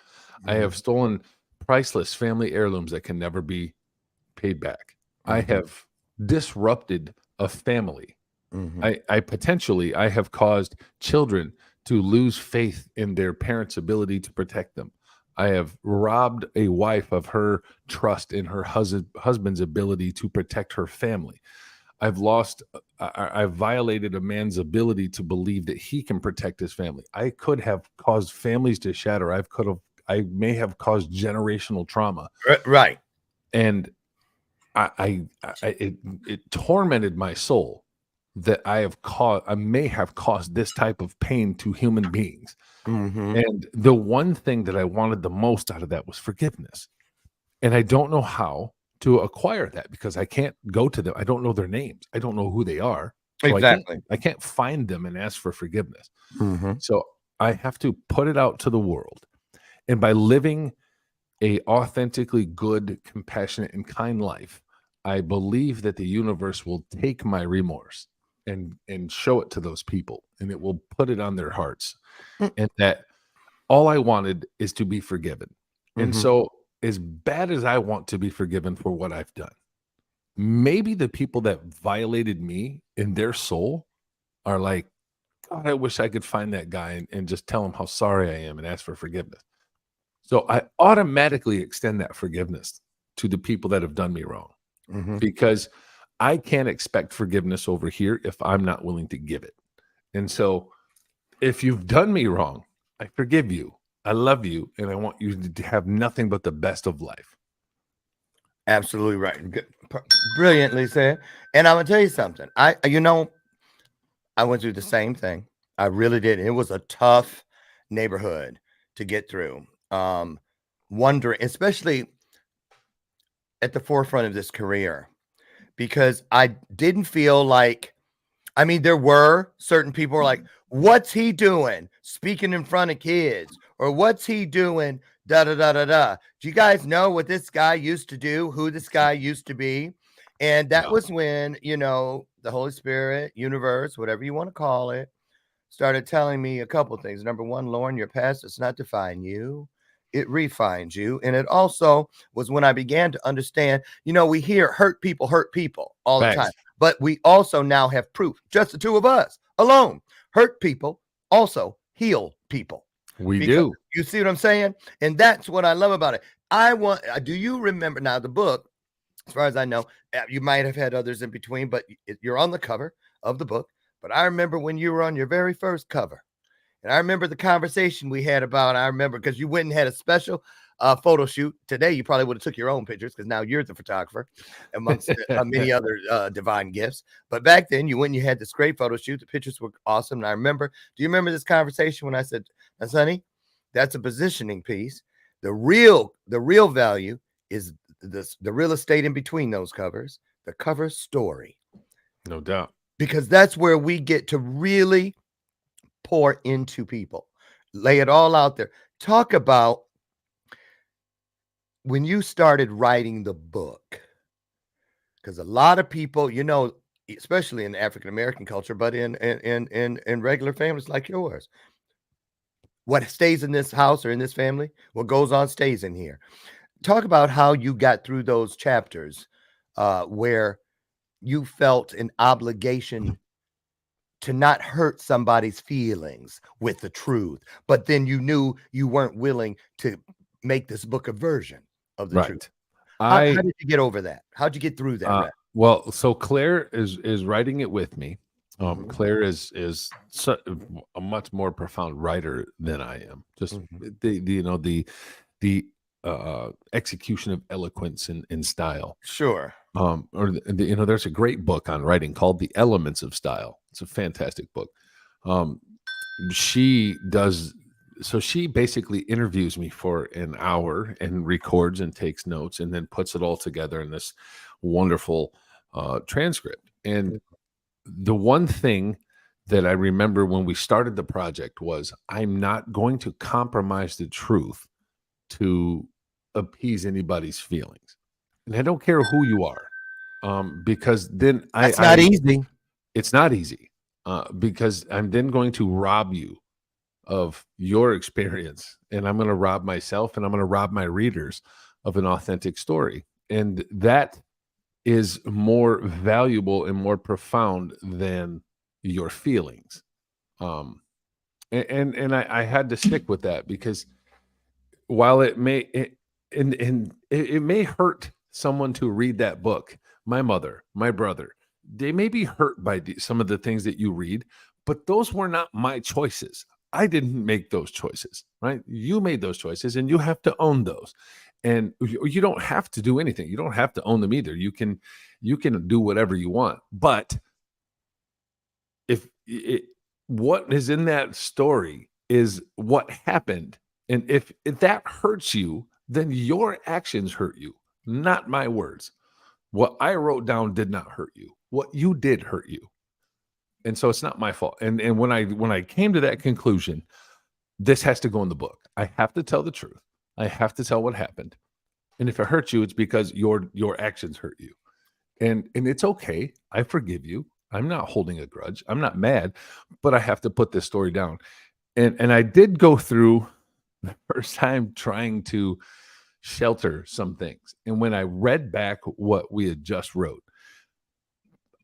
I have stolen priceless family heirlooms that can never be paid back. I have disrupted a family. I have caused children to lose faith in their parents' ability to protect them. I have robbed a wife of her trust in her husband's ability to protect her family. I've violated a man's ability to believe that he can protect his family. I could have caused families to shatter. I may have caused generational trauma. Right. And it tormented my soul that I may have caused this type of pain to human beings. And the one thing that I wanted the most out of that was forgiveness. And I don't know how to acquire that because I can't go to them. I don't know their names. I don't know who they are. So Exactly. I can't find them and ask for forgiveness. So I have to put it out to the world. And by living a authentically good, compassionate, and kind life, I believe that the universe will take my remorse and show it to those people, and it will put it on their hearts. And that all I wanted is to be forgiven. And so as bad as I want to be forgiven for what I've done, maybe the people that violated me in their soul are like, God, I wish I could find that guy and just tell him how sorry I am and ask for forgiveness. So I automatically extend that forgiveness to the people that have done me wrong, because I can't expect forgiveness over here if I'm not willing to give it. And so if you've done me wrong, I forgive you. I love you. And I want you to have nothing but the best of life. Absolutely right. Good. Brilliantly said. And I'm going to tell you something. I went through the same thing. I really did. It was a tough neighborhood to get through. Wondering, especially at the forefront of this career, because I didn't feel like, there were certain people who were like, what's he doing speaking in front of kids, or what's he doing da da da da da. Do you guys know what this guy used to do, who this guy used to be? And that was when, the Holy Spirit, universe, whatever you want to call it, started telling me a couple of things. Number one, Lauren, your past does not define you. It refines you. And it also was when I began to understand, we hear hurt people all the time, but we also now have proof, just the two of us alone. Hurt people also heal people. We do. You see what I'm saying? And that's what I love about it. Do you remember now the book, as far as I know, you might have had others in between, but you're on the cover of the book. But I remember when you were on your very first cover. And I remember the conversation we had about, because you went and had a special photo shoot. Today, you probably would have took your own pictures because now you're the photographer amongst many other divine gifts. But back then, you went and you had this great photo shoot. The pictures were awesome. And I remember, do you remember this conversation when I said, now, Sonny, that's a positioning piece. The real value is the real estate in between those covers, the cover story. No doubt. Because that's where we get to really pour into people, lay it all out there. Talk about when you started writing the book, because a lot of people, you know, especially in African American culture, but in regular families like yours, what stays in this house or in this family, what goes on stays in here. Talk about how you got through those chapters where you felt an obligation to not hurt somebody's feelings with the truth, but then you knew you weren't willing to make this book a version of the truth. How did you get over that? How'd you get through that? Well, so Claire is writing it with me. Claire is a much more profound writer than I am. Just the execution of eloquence and style. Sure. There's a great book on writing called The Elements of Style. It's a fantastic book. She basically interviews me for an hour and records and takes notes and then puts it all together in this wonderful transcript. And the one thing that I remember when we started the project was, I'm not going to compromise the truth to appease anybody's feelings. And I don't care who you are, because then it's not easy. It's not easy because I'm then going to rob you of your experience, and I'm going to rob myself, and I'm going to rob my readers of an authentic story. And that is more valuable and more profound than your feelings. And I had to stick with that, because while it may hurt someone to read that book, my mother, my brother, they may be hurt by some of the things that you read, but those were not my choices. I didn't make those choices, right? You made those choices, and you have to own those. And you don't have to do anything. You don't have to own them either. You can do whatever you want. But what is in that story is what happened. And if that hurts you, then your actions hurt you, not my words. What I wrote down did not hurt you. What you did hurt you. And so it's not my fault. And when I came to that conclusion, this has to go in the book. I have to tell the truth. I have to tell what happened. And if it hurts you, it's because your actions hurt you. And it's okay. I forgive you. I'm not holding a grudge. I'm not mad, but I have to put this story down. And I did go through the first time trying to shelter some things. And when I read back what we had just wrote,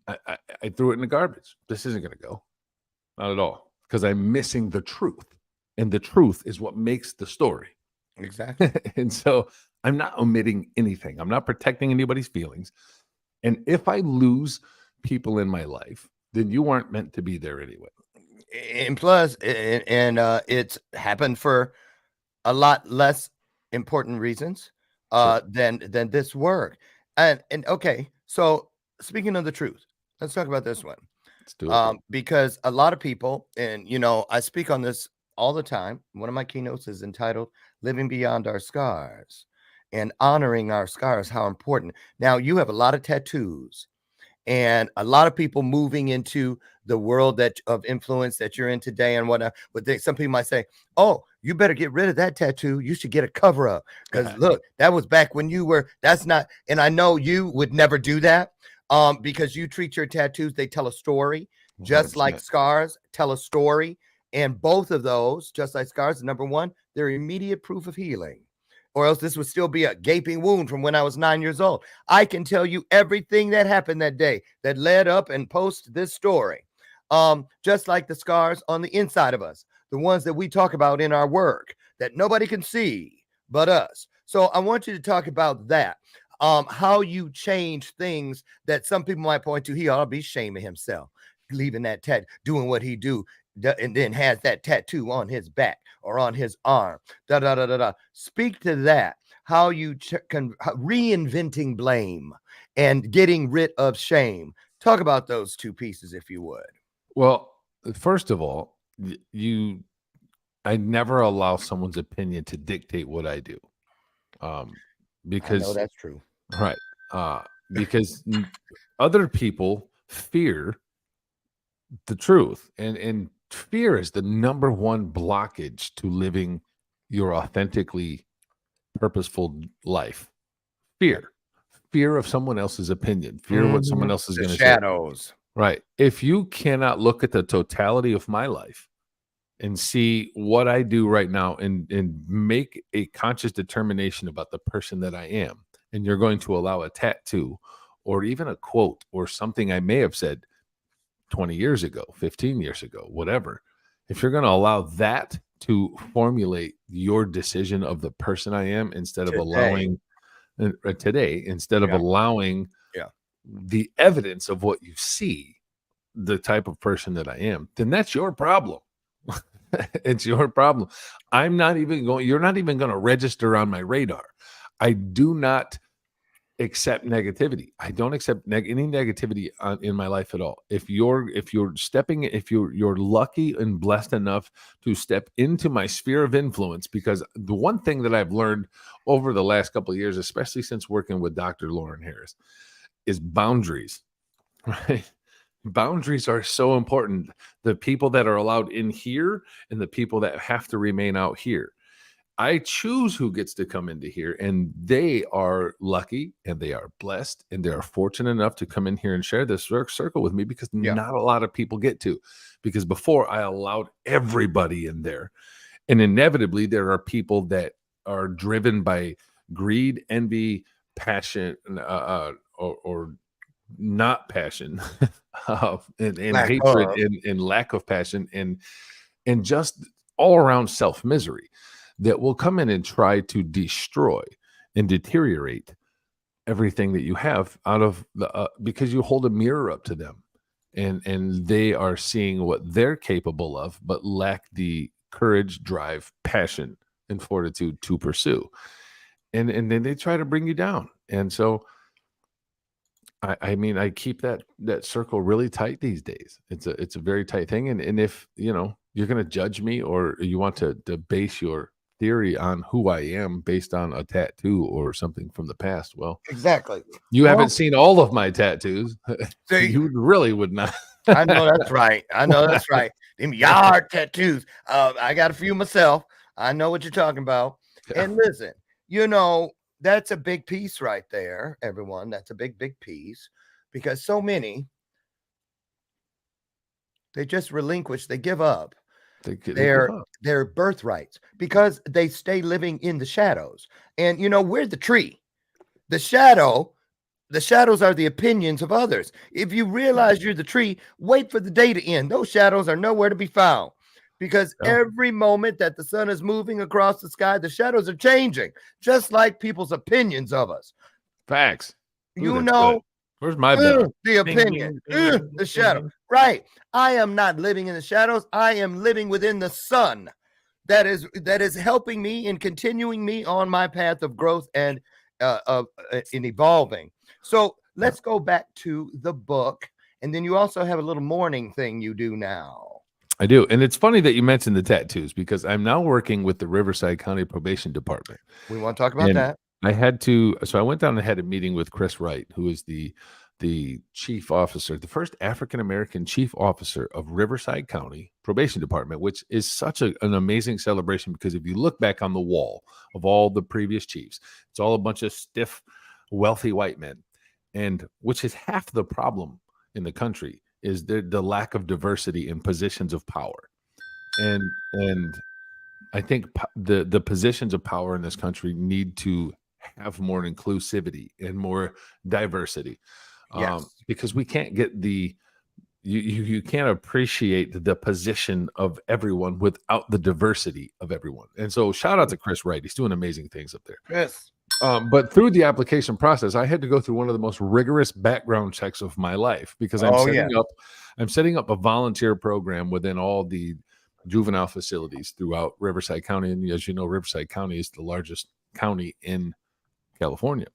I threw it in the garbage. This isn't going to go. Not at all. Because I'm missing the truth. And the truth is what makes the story. Exactly. And so I'm not omitting anything. I'm not protecting anybody's feelings. And if I lose people in my life, then you weren't meant to be there anyway. And plus, it's happened for a lot less important reasons than this work. And okay, so speaking of the truth, let's talk about this one. Let's do it. Because a lot of people, and I speak on this all the time. One of my keynotes is entitled "Living Beyond Our Scars" and honoring our scars. How important. Now, you have a lot of tattoos, and a lot of people moving into the world of influence that you're in today and whatnot. But some people might say, "Oh, you better get rid of that tattoo. You should get a cover up because look, that was back when you were." That's not, and I know you would never do that because you treat your tattoos. They tell a story, just 100%. Like scars tell a story, and both of those, just like scars, number one, they're immediate proof of healing. Or else this would still be a gaping wound from when I was 9 years old. I can tell you everything that happened that day that led up and post this story. Just like the scars on the inside of us, the ones that we talk about in our work that nobody can see but us. So I want you to talk about that. How you change things that some people might point to. He ought to be ashamed of himself, leaving that tat, doing what he do. and then has that tattoo on his back or on his arm. Da da da da da. Speak to that. How you reinventing blame and getting rid of shame. Talk about those two pieces, if you would. Well, first of all, I never allow someone's opinion to dictate what I do. Because I know that's true. Right. Because other people fear the truth, and fear is the number one blockage to living your authentically purposeful life. Fear of someone else's opinion, fear of what someone else is going to say. Shadows. Right. If you cannot look at the totality of my life and see what I do right now and make a conscious determination about the person that I am, and you're going to allow a tattoo or even a quote or something I may have said 20 years ago, 15 years ago, whatever, if you're going to allow that to formulate your decision of the person I am instead of allowing allowing the evidence of what you see, the type of person that I am, then that's your problem. It's your problem. You're not even going to register on my radar. I do not accept negativity. I don't accept any negativity in my life at all. If you're lucky and blessed enough to step into my sphere of influence, because the one thing that I've learned over the last couple of years, especially since working with Dr. Lauren Harris, is boundaries, right? Boundaries are so important. The people that are allowed in here and the people that have to remain out here. I choose who gets to come into here, and they are lucky and they are blessed and they are fortunate enough to come in here and share this circle with me, because not a lot of people get to, because before I allowed everybody in there. And inevitably there are people that are driven by greed, envy, passion, or not passion, and hatred and lack of passion and just all around self-misery, that will come in and try to destroy and deteriorate everything that you have out of the because you hold a mirror up to them, and they are seeing what they're capable of, but lack the courage, drive, passion, and fortitude to pursue, and then they try to bring you down. And so I mean, I keep that circle really tight these days. It's a very tight thing. And if, you're going to judge me, or you want to base your theory on who I am based on a tattoo or something from the past, well, exactly. You haven't seen all of my tattoos. You really would not. I know that's right. Them yard tattoos. I got a few myself. I know what you're talking about. And listen, that's a big piece right there, everyone. That's a big, big piece, because so many, they just relinquish, they give up their birthrights because they stay living in the shadows. And, we're the tree. The shadows are the opinions of others. If you realize you're the tree, wait for the day to end. Those shadows are nowhere to be found. Because every moment that the sun is moving across the sky, the shadows are changing, just like people's opinions of us. Facts. Where's my bell? The opinion, the shadow. Right. I am not living in the shadows. I am living within the sun that is helping me and continuing me on my path of growth and in evolving. So let's go back to the book. And then you also have a little morning thing you do now. I do. And it's funny that you mentioned the tattoos, because I'm now working with the Riverside County Probation Department. We want to talk about that. So I went down and had a meeting with Chris Wright, who is the chief officer, the first African-American chief officer of Riverside County Probation Department, which is such an amazing celebration, because if you look back on the wall of all the previous chiefs, it's all a bunch of stiff, wealthy white men, and which is half the problem in the country, is the lack of diversity in positions of power. And I think the positions of power in this country need to have more inclusivity and more diversity. Because we can't get you can't appreciate the position of everyone without the diversity of everyone. And so shout out to Chris Wright. He's doing amazing things up there. Chris. But through the application process, I had to go through one of the most rigorous background checks of my life because I'm setting up a volunteer program within all the juvenile facilities throughout Riverside County. And as you know, Riverside County is the largest county in California.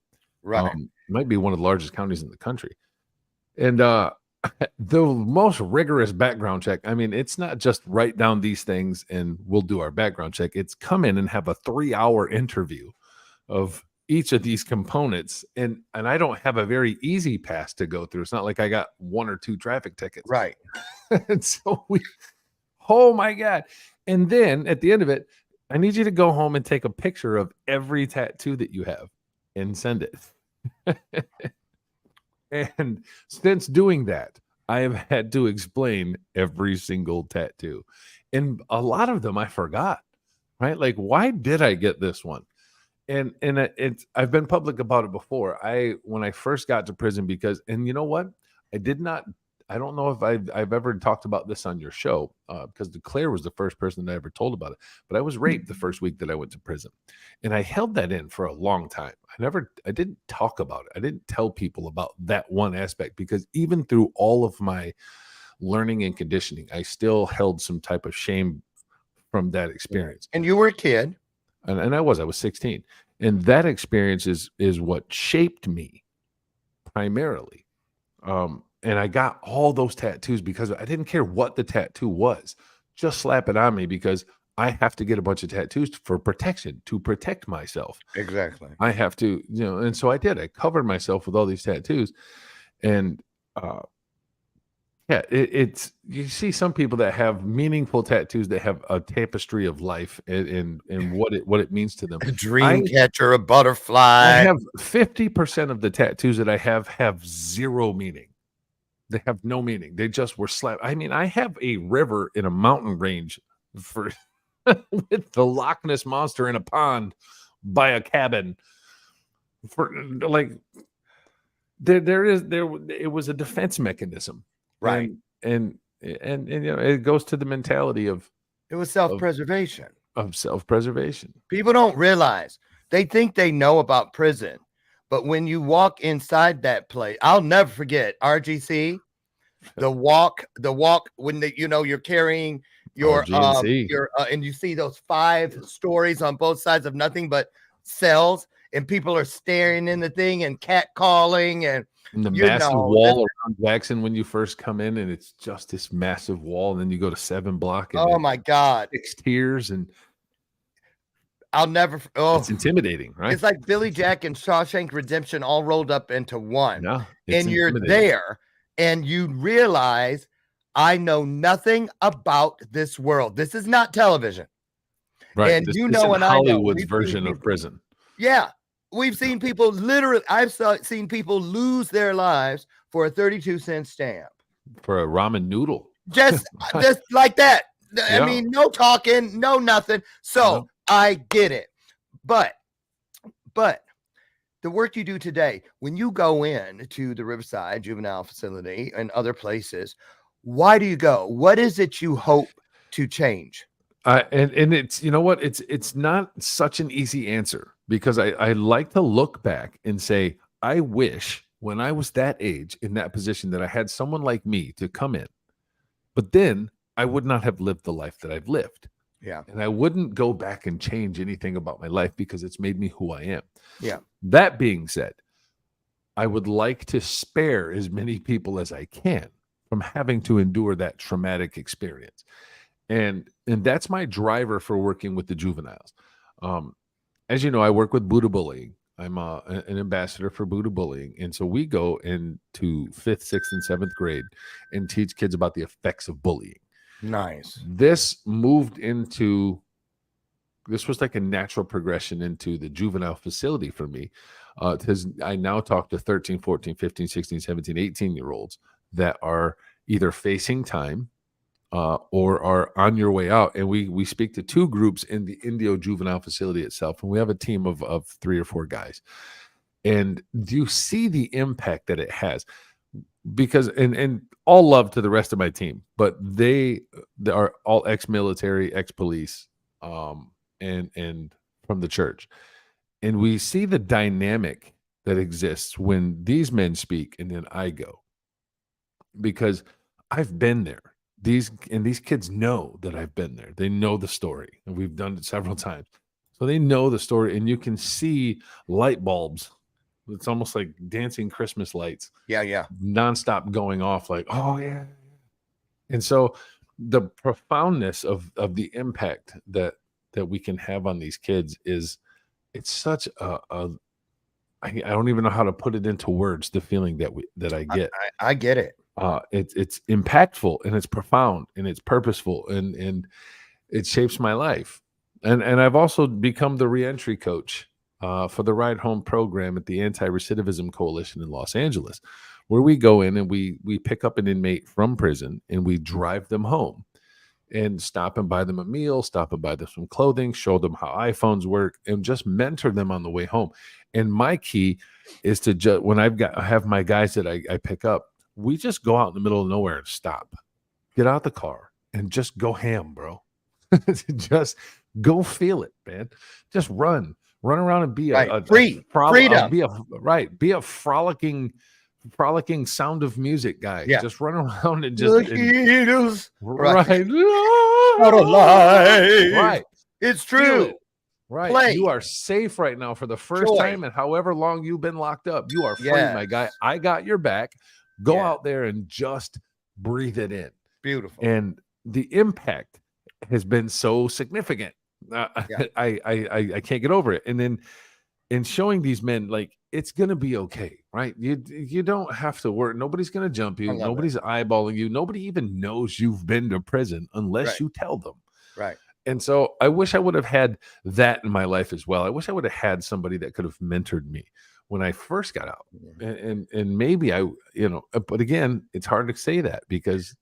Right. It might be one of the largest counties in the country. And the most rigorous background check, I mean, it's not just write down these things and we'll do our background check. It's come in and have a 3-hour interview of each of these components. And I don't have a very easy pass to go through. It's not like I got 1 or 2 traffic tickets. Right. And so oh my God. And then at the end of it, I need you to go home and take a picture of every tattoo that you have and send it. And since doing that, I have had to explain every single tattoo. And a lot of them I forgot, right? Like, why did I get this one? And I've been public about it before. When I first got to prison, and you know what? I don't know if I've ever talked about this on your show, because Claire was the first person that I ever told about it. But I was raped the first week that I went to prison, and I held that in for a long time. I didn't talk about it. I didn't tell people about that one aspect because even through all of my learning and conditioning, I still held some type of shame from that experience. And you were a kid. And I was 16. And that experience is what shaped me primarily. And I got all those tattoos because I didn't care what the tattoo was. Just slap it on me because I have to get a bunch of tattoos for protection, to protect myself. Exactly. I have to, and so I did. I covered myself with all these tattoos. And it's you see some people that have meaningful tattoos that have a tapestry of life and what it means to them. A dream catcher, a butterfly. I have 50% of the tattoos that I have zero meaning. They have no meaning. They just were slapped. I mean, I have a river in a mountain range for with the Loch Ness monster in a pond by a cabin. For like, it was a defense mechanism. Right. And it goes to the mentality of it was self-preservation. Of self-preservation. People don't realize. They think they know about prison, but when you walk inside that place, I'll never forget RGC, the walk when you're carrying your and you see those 5 stories on both sides of nothing but cells, and people are staring in the thing and catcalling and the massive wall around Jackson when you first come in, and it's just this massive wall, and then you go to 7 Block. And oh my God, 6 tiers, and I'll never. It's intimidating, right? It's like Billy Jack and Shawshank Redemption all rolled up into one. Yeah, and you're there, and you realize I know nothing about this world. This is not television, right? And this and Hollywood's version of prison. Yeah. We've seen people I've seen people lose their lives for a 32-cent stamp. For a ramen noodle. Just like that. I mean, no talking, no nothing. So I get it. But the work you do today, when you go in to the Riverside Juvenile Facility and other places, why do you go? What is it you hope to change? And it's, you know what, it's not such an easy answer, because I like to look back and say, I wish when I was that age in that position that I had someone like me to come in, but then I would not have lived the life that I've lived. Yeah. And I wouldn't go back and change anything about my life because it's made me who I am. Yeah. That being said, I would like to spare as many people as I can from having to endure that traumatic experience. And that's my driver for working with the juveniles. As you know, I work with Buddha Bullying. I'm an ambassador for Buddha Bullying. And so we go into 5th, 6th, and 7th grade and teach kids about the effects of bullying. Nice. This was like a natural progression into the juvenile facility for me. Because I now talk to 13, 14, 15, 16, 17, 18-year-olds that are either facing time or are on your way out. And we speak to 2 groups in the Indio juvenile facility itself. And we have a team of 3 or 4 guys. And do you see the impact that it has? Because, and all love to the rest of my team, but they are all ex-military, ex-police, and from the church. And we see the dynamic that exists when these men speak and then I go, because I've been there. These kids know that I've been there. They know the story, and we've done it several times. So they know the story, and you can see light bulbs. It's almost like dancing Christmas lights, Yeah. nonstop going off, like, oh yeah. And so the profoundness of the impact that we can have on these kids is, it's such I don't even know how to put it into words, the feeling that I get. I get it. It's impactful, and it's profound, and it's purposeful, and it shapes my life. And I've also become the reentry coach for the Ride Home program at the Anti-Recidivism Coalition in Los Angeles, where we go in and we pick up an inmate from prison and we drive them home and stop and buy them a meal, stop and buy them some clothing, show them how iPhones work, and just mentor them on the way home. And my key is to just, when I have my guys that I pick up, we just go out in the middle of nowhere and stop, get out the car, and just go ham, bro. Just go feel it, man. Just run around and be freedom. Be a frolicking Sound of Music guy. Yeah. Just run around and just Out of life. Right. It's true. It. Right. Play. You are safe right now for the first time, and however long you've been locked up, you are free, my guy. I got your back. Go out there and just breathe it in. Beautiful. And the impact has been so significant. I can't get over it. And then in showing these men, like, it's going to be okay, right? You don't have to worry. Nobody's going to jump you. Nobody's eyeballing you. Nobody even knows you've been to prison unless you tell them. Right. And so I wish I would have had that in my life as well. I wish I would have had somebody that could have mentored me when I first got out. And maybe but again, it's hard to say that because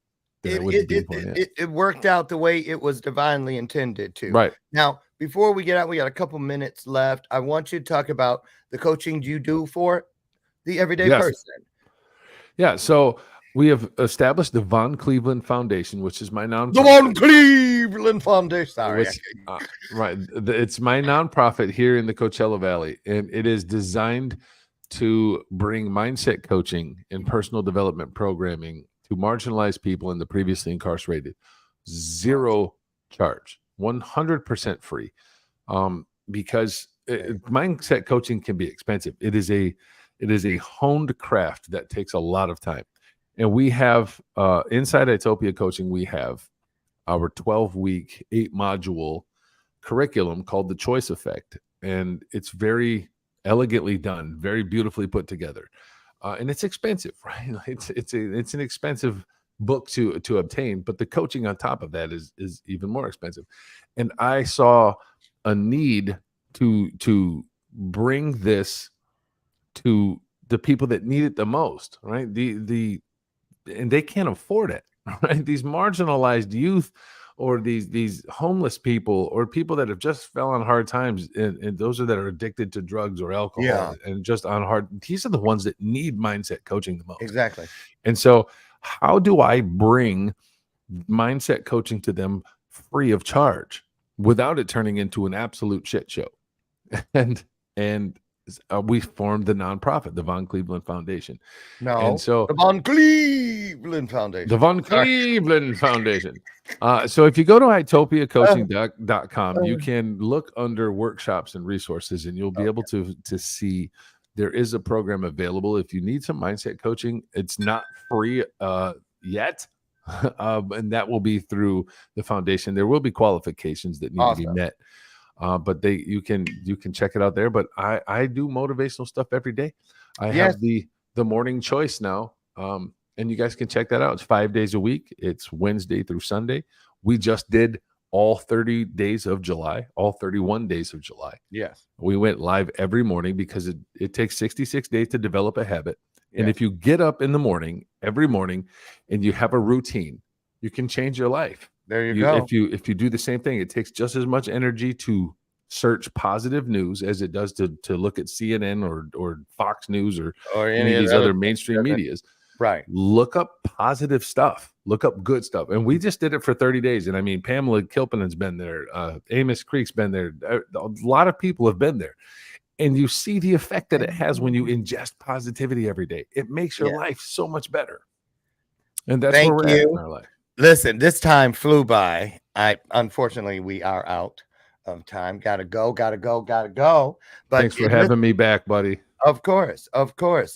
it worked out the way it was divinely intended to. Right. Now, before we get out, we got a couple minutes left. I want you to talk about the coaching you do for the everyday person. Yeah. So we have established the Von Cleveland Foundation, which is my nonprofit. The Von Cleveland Foundation. Sorry. Right. It's my nonprofit here in the Coachella Valley, and it is designed to bring mindset coaching and personal development programming to marginalized people and the previously incarcerated. Zero charge, 100% free, because mindset coaching can be expensive. It is a honed craft that takes a lot of time. And we have inside Itopia Coaching, we have our 12-week, 8-module curriculum called the Choice Effect. And it's very elegantly done, very beautifully put together. And it's expensive, right? It's an expensive book to obtain, but the coaching on top of that is even more expensive. And I saw a need to bring this to the people that need it the most, right? And they can't afford it, right? These marginalized youth, or these homeless people, or people that have just fell on hard times, and those that are addicted to drugs or alcohol, and just on hard. These are the ones that need mindset coaching the most. Exactly. And so, how do I bring mindset coaching to them free of charge without it turning into an absolute shit show? And we formed the nonprofit, the Von Cleveland Foundation. The Von Cleveland Foundation. The Von Cleveland Foundation. So if you go to itopiacoaching.com, you can look under workshops and resources, and you'll be able to see there is a program available. If you need some mindset coaching, it's not free yet. And that will be through the foundation. There will be qualifications that need to be met. But you can check it out there. But I do motivational stuff every day. I have the morning choice now. And you guys can check that out. It's 5 days a week. It's Wednesday through Sunday. We just did all 30 days of July, all 31 days of July. Yes. We went live every morning because it takes 66 days to develop a habit. And if you get up in the morning, every morning, and you have a routine, you can change your life. There you go. If you do the same thing, it takes just as much energy to search positive news as it does to look at CNN or Fox News or any of these other mainstream medias. Right. Look up positive stuff. Look up good stuff. And we just did it for 30 days. And I mean, Pamela Kilpinen's been there. Amos Creek's been there. A lot of people have been there. and you see the effect that it has when you ingest positivity every day. It makes your life so much better. And that's where we're at in our life. Listen, this time flew by. Unfortunately, we are out of time. Gotta go. But thanks for having me back, buddy. Of course.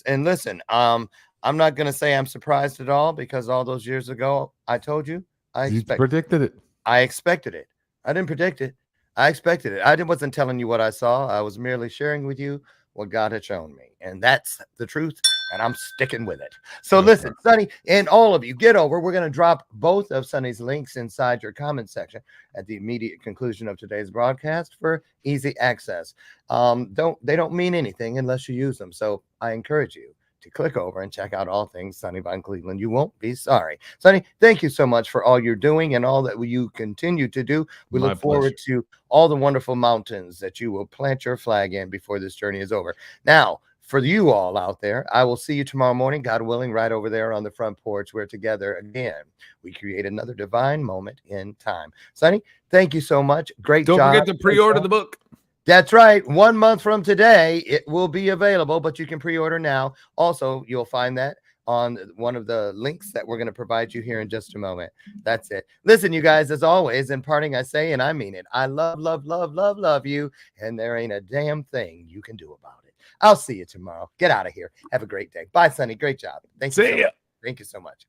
And listen, I'm not gonna say I'm surprised at all, because all those years ago, I told you, You predicted it. I expected it. I didn't predict it. I expected it. I wasn't telling you what I saw. I was merely sharing with you what God had shown me. And that's the truth. And I'm sticking with it. So listen, Sonny, and all of you, get over. We're going to drop both of Sonny's links inside your comment section at the immediate conclusion of today's broadcast for easy access. They don't mean anything unless you use them. So I encourage you to click over and check out all things Sonny Von Cleveland. You won't be sorry. Sonny, thank you so much for all you're doing and all that you continue to do. We look forward to all the wonderful mountains that you will plant your flag in before this journey is over. Now, for you all out there, I will see you tomorrow morning, God willing, right over there on the front porch, where together again we create another divine moment in time. Sonny, thank you so much. Great job. Don't forget to pre-order the book. That's right. 1 month from today, it will be available, but you can pre-order now. Also, you'll find that on one of the links that we're going to provide you here in just a moment. That's it. Listen, you guys, as always, in parting, I say, and I mean it, I love you, and there ain't a damn thing you can do about it. I'll see you tomorrow. Get out of here. Have a great day. Bye, Sonny. Great job. Thank you. See ya. Thank you so much.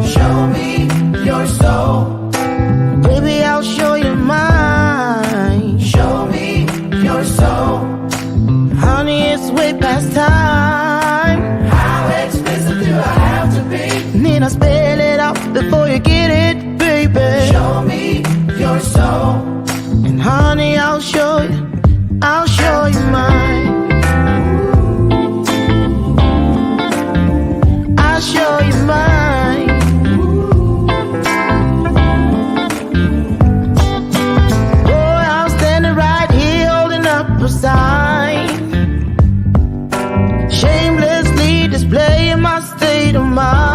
Show me your soul. Baby, I'll show you mine. Show me your soul. Honey, it's way past time. How expensive do I have to be? Need I spell it out before you get it, baby? Show me your soul. And honey, I'll show you mine. I'll show you mine. Boy, I'm standing right here holding up a sign, shamelessly displaying my state of mind.